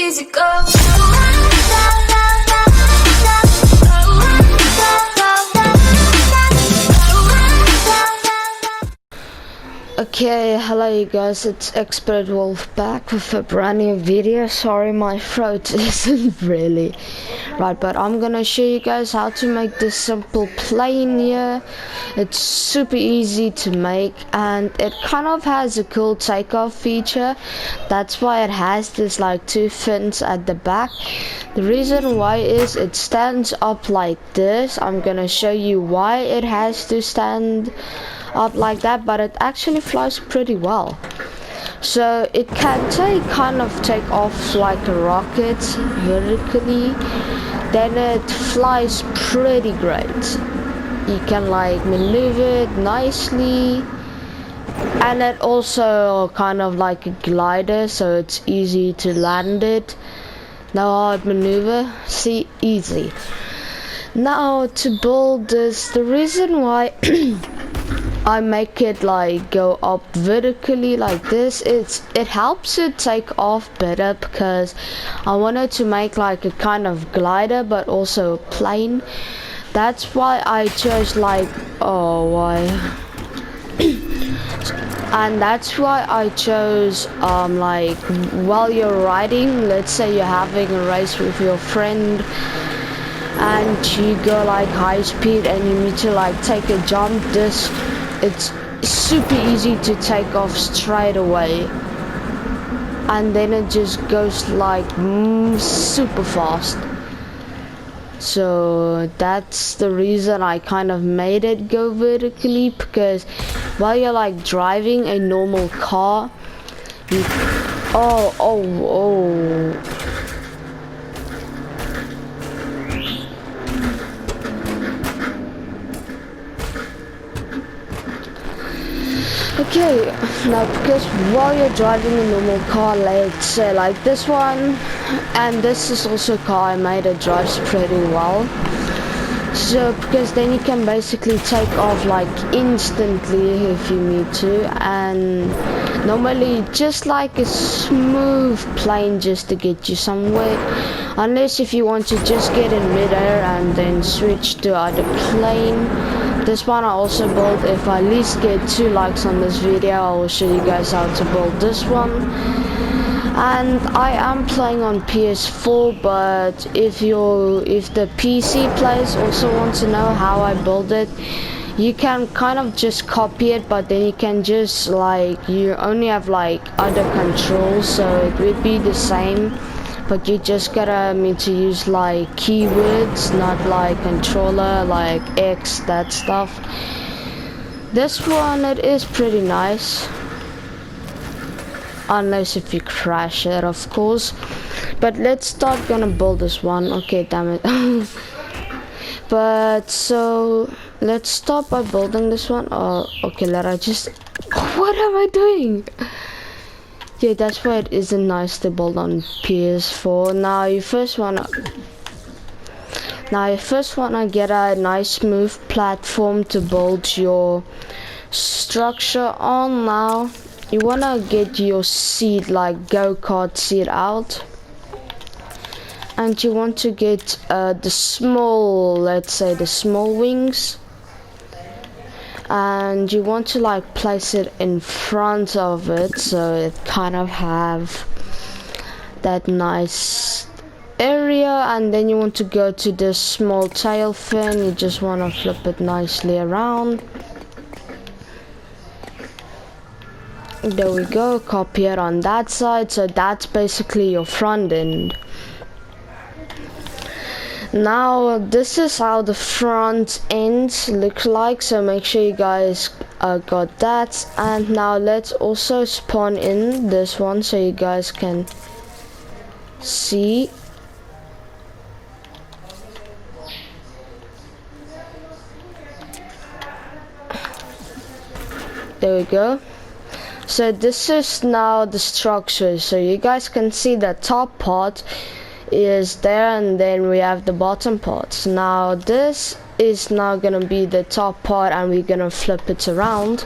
easy go. Okay, hello you guys, it's Expert Wolf back with a brand new video. Sorry, my throat isn't really right, but I'm gonna show you guys how to make this simple plane here. It's super easy to make and it kind of has a cool takeoff feature. That's why it has this like two fins at the back. The reason why is it stands up like this. I'm gonna show you why it has to stand up like that, but it actually flies pretty well. So it can kind of take off like a rocket vertically, then it flies pretty great. You can like maneuver it nicely, and it also kind of like a glider, so it's easy to land it. No hard maneuver, see, easy. Now to build this, the reason why I make it like go up vertically like this, it helps it take off better, because I wanted to make like a kind of glider but also a plane. That's why I chose like and that's why I chose like while you're riding, let's say you're having a race with your friend and you go like high speed and you need to like take a jump, it's super easy to take off straight away, and then it just goes like super fast. So that's the reason I kind of made it go vertically, because while you're like driving a normal car, you okay, now because while you're driving a normal car, let's say like this one, and this is also a car I made, it drives pretty well. So because then you can basically take off like instantly if you need to, and normally just like a smooth plane just to get you somewhere, unless if you want to just get in midair and then switch to other plane. This one I also built. If I at least get 2 likes on this video, I will show you guys how to build this one. And I am playing on PS4, but if the PC players also want to know how I build it, you can kind of just copy it, but then you can just like, you only have like other controls, so it would be the same, but you just gotta need to use like keywords, not like controller, like X, that stuff. This one, it is pretty nice, unless if you crash it, of course. But let's start gonna build this one. Okay, damn it. But so let's start by building this one. Oh, okay, what am I doing? Yeah, that's why it isn't nice to build on PS4. Now you first wanna get a nice smooth platform to build your structure on. Now you wanna get your seat, like go-kart seat, out, and you want to get the small, let's say the small wings, and you want to like place it in front of it, so it kind of have that nice area. And then you want to go to this small tail fin, you just want to flip it nicely around. There we go, copy it on that side, so that's basically your front end. Now this is how the front end looks like, so make sure you guys got that. And now let's also spawn in this one so you guys can see. There we go. So this is now the structure, so you guys can see the top part is there, and then we have the bottom parts. Now this is now gonna be the top part, and we're gonna flip it around.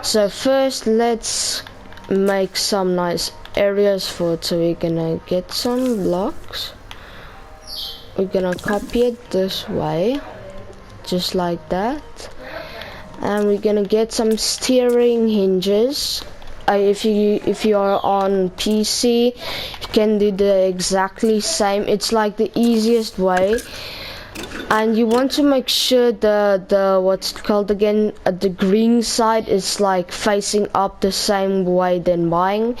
So first let's make some nice areas for it. So we're gonna get some blocks. We're gonna copy it this way, just like that. And we're gonna get some steering hinges. If you are on PC, you can do the exactly same. It's like the easiest way. And you want to make sure the what's it called again, the green side is like facing up the same way than mine,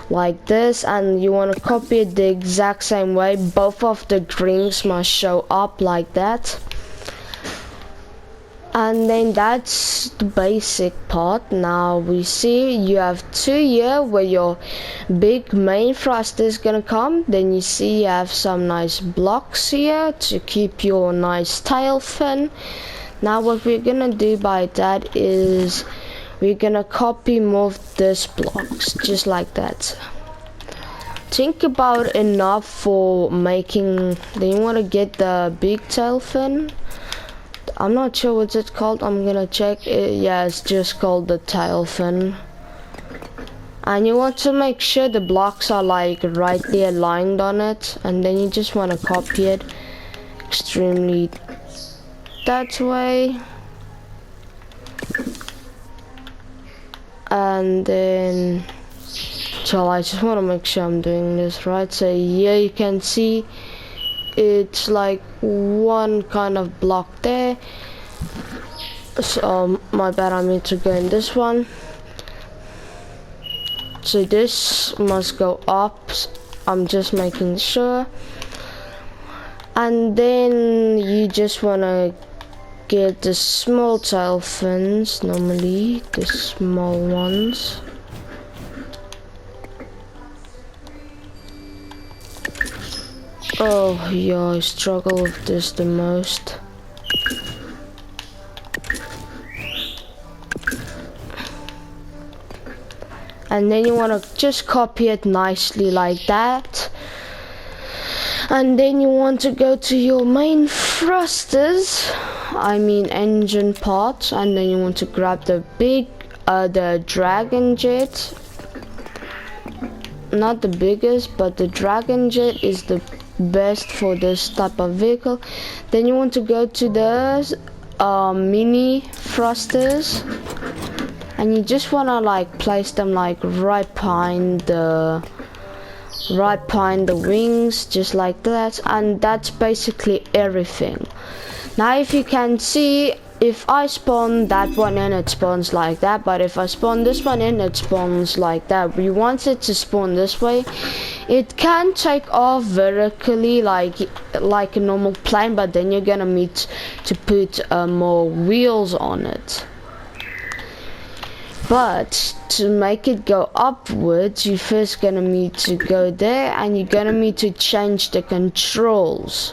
like this. And you want to copy it the exact same way. Both of the greens must show up like that. And then that's the basic part. Now we see you have two here where your big main thruster is gonna come. Then you see you have some nice blocks here to keep your nice tail fin. Now what we're gonna do by that is we're gonna copy move these blocks just like that. Think about enough for making. Then you want to get the big tail fin. I'm not sure what's it called. I'm gonna check it. Yeah, it's just called the tail fin. And you want to make sure the blocks are like right there aligned on it. And then you just want to copy it extremely that way. And then, so I just want to make sure I'm doing this right. So here you can see it's like one kind of block there. So my bad, I need to go in this one. So this must go up. I'm just making sure. And then you just want to get the small tail fins, normally the small ones. Oh yeah, I struggle with this the most. And then you want to just copy it nicely like that. And then you want to go to your main thrusters, I mean engine parts, and then you want to grab the big, the dragon jet. Not the biggest, but the dragon jet is the best for this type of vehicle. Then you want to go to the mini thrusters, and you just want to like place them like right behind the wings, just like that. And that's basically everything. Now if you can see, if I spawn that one in, it spawns like that, but if I spawn this one in, it spawns like that. We want it to spawn this way. It can take off vertically like a normal plane, but then you're gonna need to put more wheels on it. But to make it go upwards, you're first gonna need to go there, and you're gonna need to change the controls.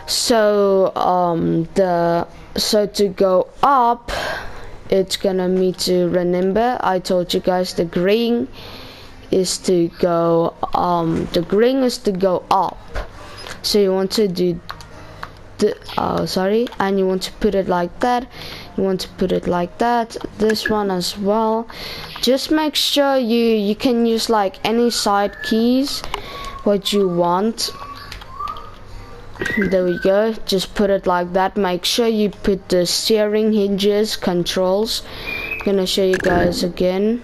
So to go up, it's gonna need to remember, I told you guys the green is to go up. So you want to do and you want to put it like that. You want to put it like that. This one as well. Just make sure you can use like any side keys what you want. There we go. Just put it like that. Make sure you put the steering hinges controls. I'm gonna show you guys again.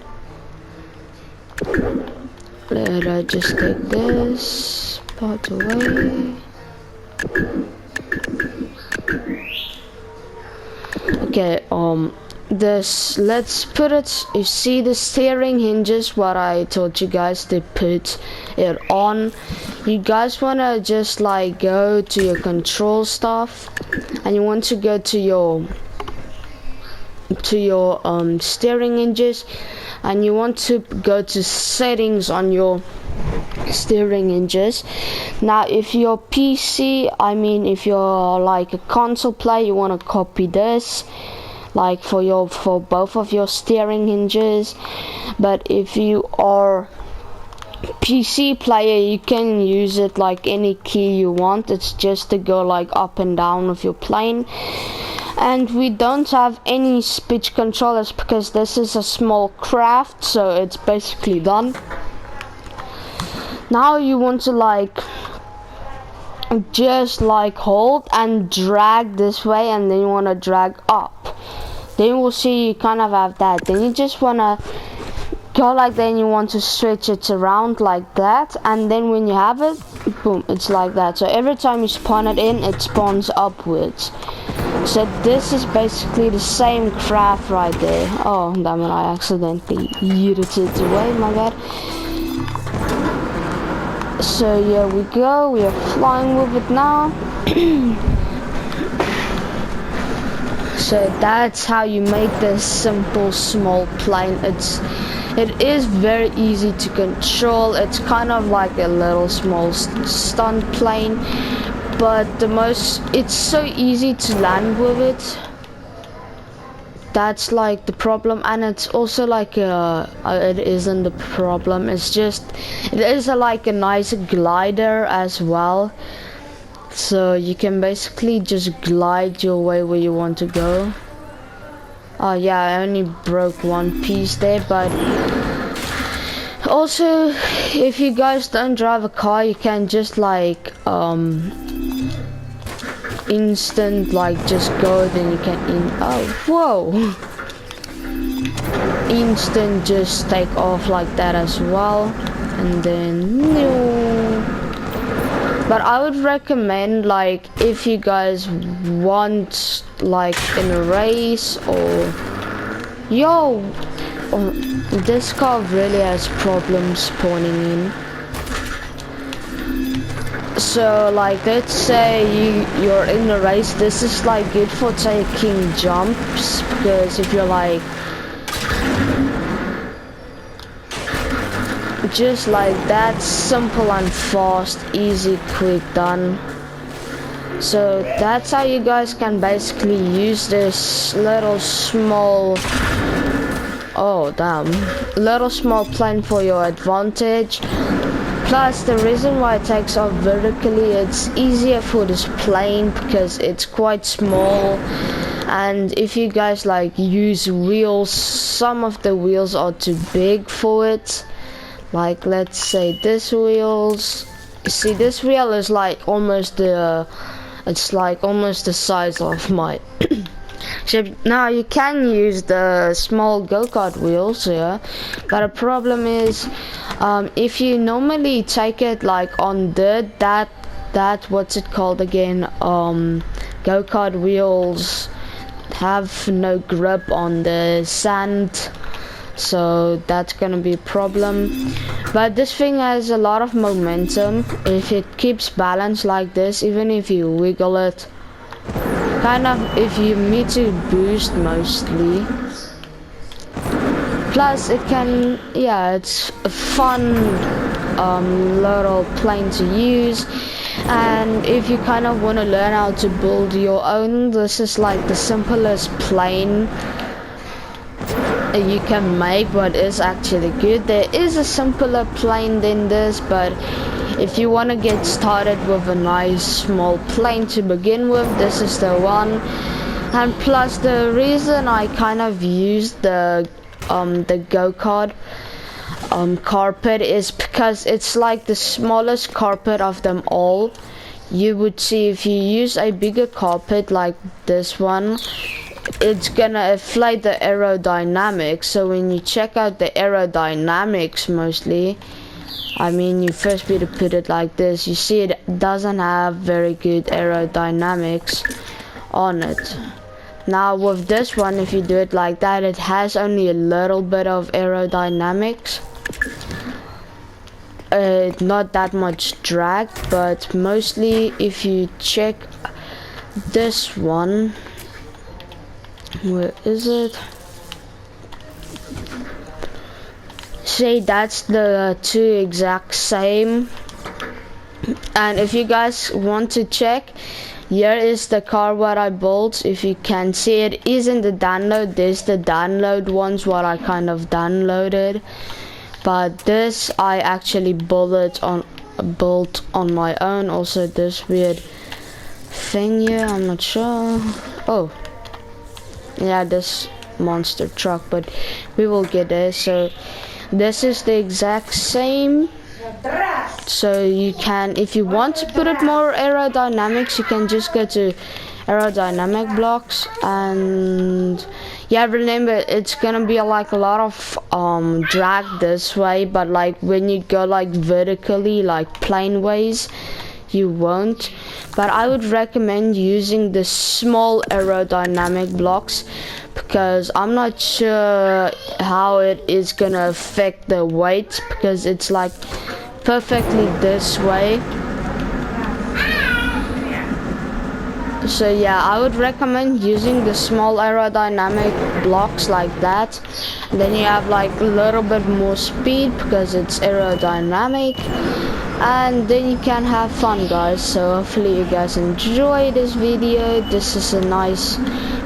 Let just take this part away. Okay, let's put it, you see the steering hinges, what I told you guys to put it on. You guys want to just like go to your control stuff, and you want to go to your steering hinges, and you want to go to settings on your steering hinges. Now if your PC, I mean if you're like a console player, you want to copy this like for both of your steering hinges. But if you are PC player, you can use it like any key you want. It's just to go like up and down of your plane. And we don't have any speech controllers because this is a small craft, so it's basically done. Now you want to like just like hold and drag this way, and then you want to drag up. Then we'll see you kind of have that. Then you just want to go like that, and you want to stretch it around like that, and then when you have it, boom, it's like that. So every time you spawn it in, it spawns upwards. So this is basically the same craft right there. Oh damn it, I accidentally yeeted it away, my bad. So here we go, we are flying with it now. So that's how you make this simple small plane. It is very easy to control. It's kind of like a little small stunt plane, but it's so easy to land with it. That's like the problem, and it's also like it isn't the problem. It's just it is like a nice glider as well. So you can basically just glide your way where you want to go. Oh yeah, I only broke one piece there, but also if you guys don't drive a car, you can just like instant like just go, then you can instant just take off like that as well, and then but I would recommend, like, if you guys want like in a race or this car really has problems spawning in. So like let's say you're in a race, this is like good for taking jumps, because if you're like just like that, simple and fast, easy, quick, done. So that's how you guys can basically use this little small little small plane for your advantage. Plus the reason why it takes off vertically, it's easier for this plane because it's quite small. And if you guys like use wheels, some of the wheels are too big for it. Like let's say this wheels, you see this wheel is like almost it's like almost the size of my so now you can use the small go-kart wheels here, but the problem is if you normally take it like on dirt, that what's it called again, go-kart wheels have no grip on the sand, so that's gonna be a problem. But this thing has a lot of momentum. If it keeps balance like this, even if you wiggle it, kind of, if you need to boost mostly. Plus it can, yeah, it's a fun little plane to use. And if you kind of want to learn how to build your own, this is like the simplest plane you can make, but it's actually good. There is a simpler plane than this, but if you want to get started with a nice small plane to begin with, this is the one. And plus the reason I kind of used the go-kart carpet is because it's like the smallest carpet of them all. You would see if you use a bigger carpet like this one, it's gonna inflate the aerodynamics. So when you check out the aerodynamics mostly, I mean, you first need to put it like this, you see it doesn't have very good aerodynamics on it. Now with this one, if you do it like that, it has only a little bit of aerodynamics. Not that much drag, but mostly if you check this one, where is it? See, that's the two exact same. And if you guys want to check, here is the car what I built. If you can see, it is in the download. There's the download ones what I kind of downloaded, but this I actually built on my own. Also this weird thing here, I'm not sure. Oh, yeah, this monster truck, but we will get there. So this is the exact same. So you can, if you want to put it more aerodynamics, you can just go to aerodynamic blocks, and yeah, remember it's gonna be like a lot of drag this way, but like when you go like vertically, like plane ways, you won't. But I would recommend using the small aerodynamic blocks, because I'm not sure how it is gonna affect the weight, because it's like perfectly this way. So yeah, I would recommend using the small aerodynamic blocks like that. Then you have like a little bit more speed because it's aerodynamic, and then you can have fun, guys. So hopefully you guys enjoy this video. This is a nice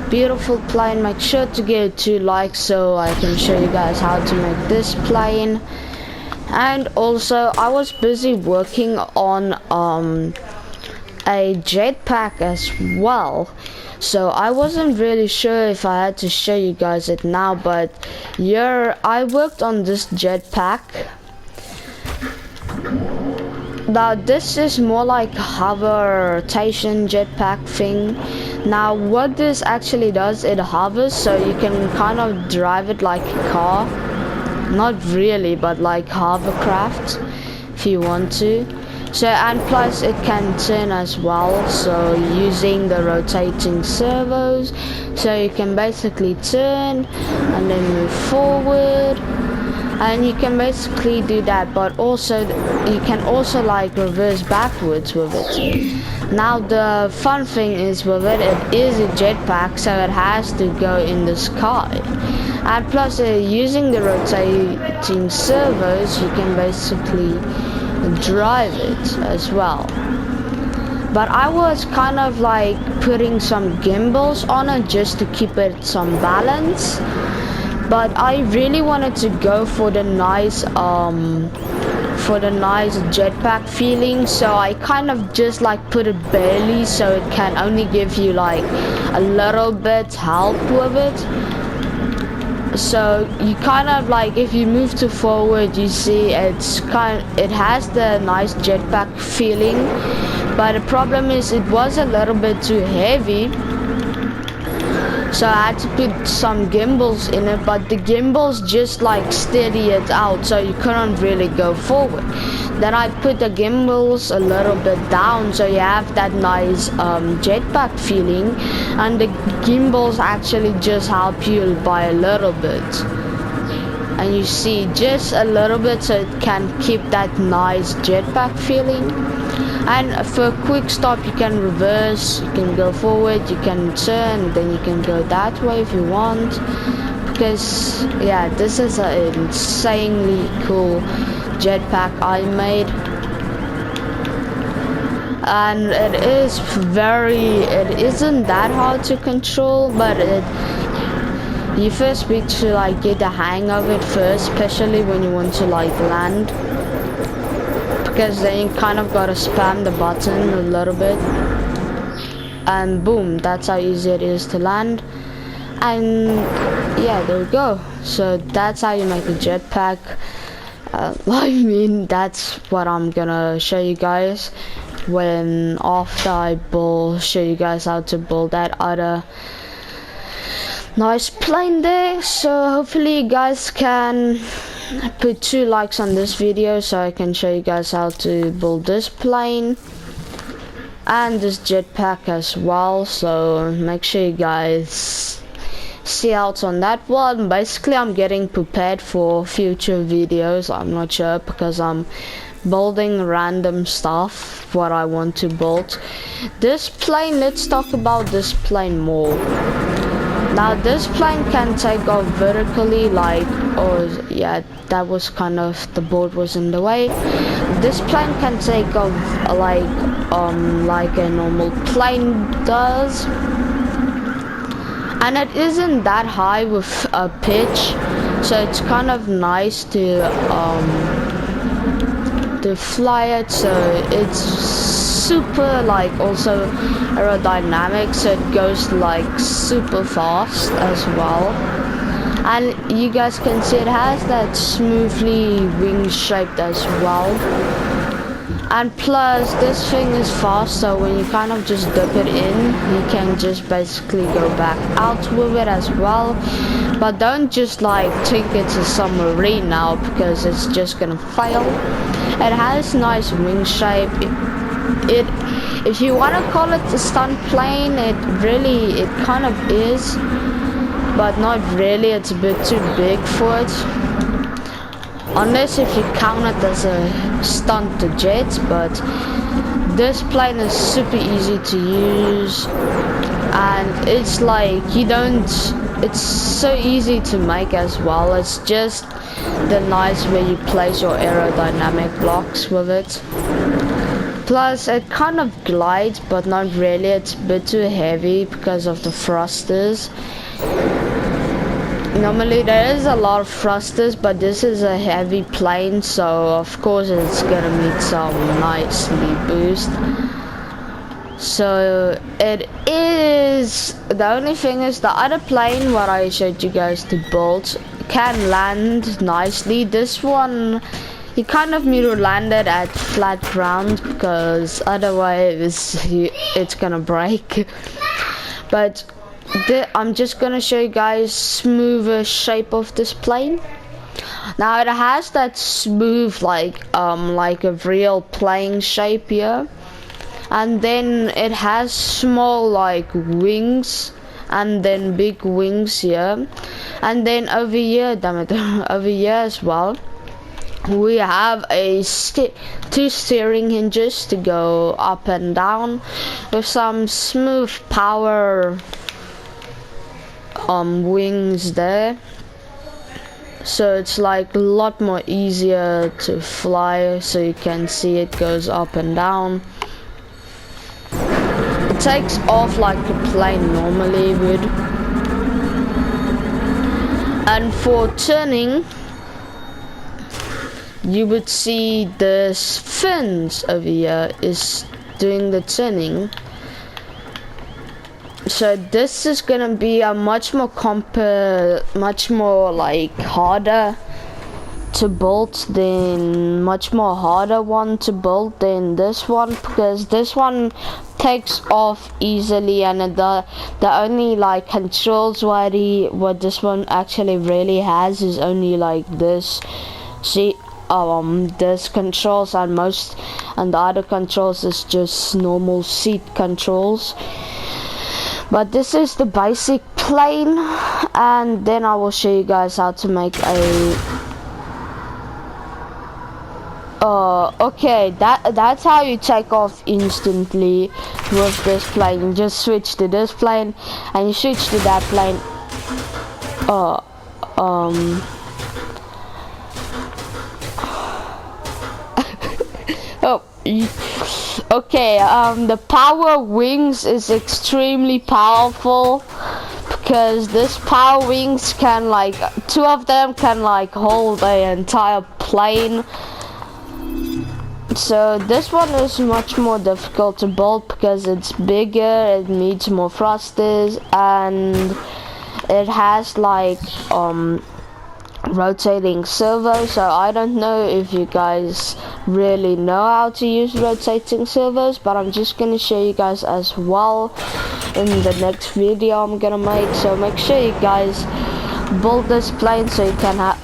beautiful plane. Make sure to give 2 likes so I can show you guys how to make this plane. And also I was busy working on a jetpack as well, so I wasn't really sure if I had to show you guys it now, but here I worked on this jetpack. Now this is more like hover rotation jetpack thing. Now what this actually does, it hovers, so you can kind of drive it like a car. Not really, but like hovercraft if you want to. So, and plus it can turn as well, so using the rotating servos, so you can basically turn and then move forward, and you can basically do that. But also you can also like reverse backwards with it. Now the fun thing is with it, it is a jetpack, so it has to go in the sky. And plus using the rotating servos, you can basically drive it as well. But I was kind of like putting some gimbals on it just to keep it some balance, but I really wanted to go for the nice jetpack feeling, so I kind of just like put it barely, so it can only give you like a little bit help with it. So you kind of like, if you move to forward, you see it has the nice jetpack feeling, but the problem is it was a little bit too heavy, so I had to put some gimbals in it, but the gimbals just like steady it out, so you couldn't really go forward. Then I put the gimbals a little bit down, so you have that nice jetpack feeling, and the gimbals actually just help you by a little bit, and you see just a little bit, so it can keep that nice jetpack feeling. And for a quick stop, you can reverse, you can go forward, you can turn, then you can go that way if you want, because yeah, this is an insanely cool jetpack I made, and it isn't that hard to control, but you first need to like get the hang of it first, especially when you want to like land, because then you kind of gotta spam the button a little bit, and boom, that's how easy it is to land. And yeah, there we go. So that's how you make a jetpack. I mean, that's what I'm gonna show you guys when after I show you guys how to build that other nice plane there. So hopefully you guys can put 2 likes on this video so I can show you guys how to build this plane and this jetpack as well. So make sure you guys see out on that one. Basically I'm getting prepared for future videos. I'm not sure, because I'm building random stuff what I want to build. This plane, let's talk about this plane more. Now this plane can take off vertically, like, yeah, that was kind of, the board was in the way. This plane can take off like a normal plane does, and it isn't that high with a pitch, so it's kind of nice to fly it. So it's super like also aerodynamic, so it goes like super fast as well. And you guys can see it has that smoothly wing shaped as well. And plus this thing is fast, so when you kind of just dip it in, you can just basically go back out with it as well. But don't just like think it's a submarine now, because it's just gonna fail. It has nice wing shape. It if you want to call it a stunt plane, it kind of is, but not really. It's a bit too big for it, unless if you count it as a stunt jet. But this plane is super easy to use, and it's like it's so easy to make as well. It's just the nice way you place your aerodynamic blocks with it. Plus it kind of glides, but not really. It's a bit too heavy because of the thrusters. Normally there is a lot of thrusters, but this is a heavy plane, so of course it's gonna need some nicely boost. So it is, the only thing is the other plane what I showed you guys to build can land nicely. This one you kind of need to land it at flat ground, because otherwise it's gonna break. But I'm just gonna show you guys smoother shape of this plane. Now it has that smooth like a real plane shape here, and then it has small like wings, and then big wings here, and then over here, over here as well, we have two steering hinges to go up and down with some smooth power wings there, so it's like a lot more easier to fly. So you can see it goes up and down. It takes off like a plane normally would. And for turning, you would see the fins over here is doing the turning. So this is gonna be a much more like harder to build than one to build than this one, because this one takes off easily, and the only like controls what this one actually really has is only like this. See, this controls, and the other controls is just normal seat controls. But this is the basic plane, and then I will show you guys how to make a okay, that's how you take off instantly with this plane. You just switch to this plane and you switch to that plane. Okay, the power wings is extremely powerful, because this power wings can like, two of them can like hold an entire plane. So this one is much more difficult to build because it's bigger, it needs more thrusters, and it has like rotating servo. So I don't know if you guys really know how to use rotating servos, but I'm just gonna show you guys as well in the next video I'm gonna make. So make sure you guys build this plane so you can have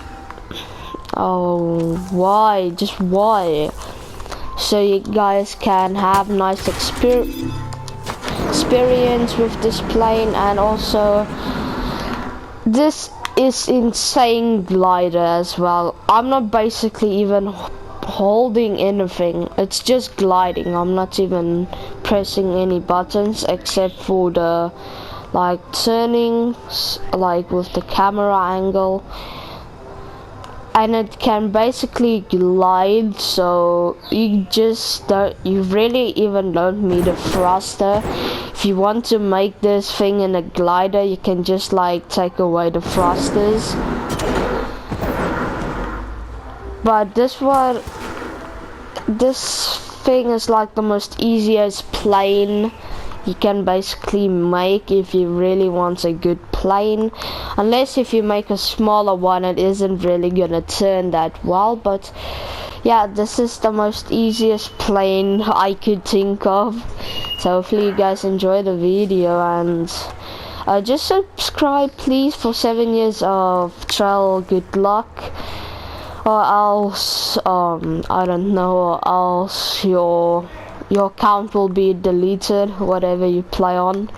why so you guys can have nice experience with this plane. And also this is insane glider as well. I'm not basically even holding anything, it's just gliding. I'm not even pressing any buttons except for the like turning, like with the camera angle, and it can basically glide. So you really even don't need a thruster. If you want to make this thing in a glider, you can just like take away the thrusters. But this thing is like the most easiest plane you can basically make if you really want a good plane, unless if you make a smaller one it isn't really gonna turn that well. But yeah, this is the most easiest plane I could think of. So hopefully you guys enjoy the video, and just subscribe please for 7 years of trail good luck, or else I don't know, or else your account will be deleted, whatever you play on.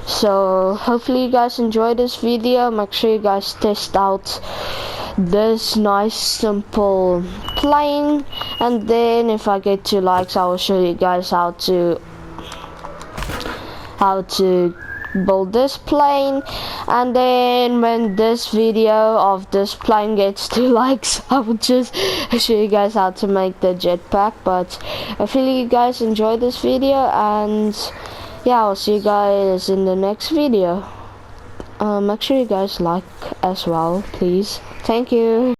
So hopefully you guys enjoy this video. Make sure you guys test out this nice simple plane, and then if I get 2 likes I will show you guys how to build this plane. And then when this video of this plane gets 2 likes I will just show you guys how to make the jetpack. But hopefully you guys enjoy this video, and yeah, I'll see you guys in the next video. Make sure you guys like as well please. Thank you.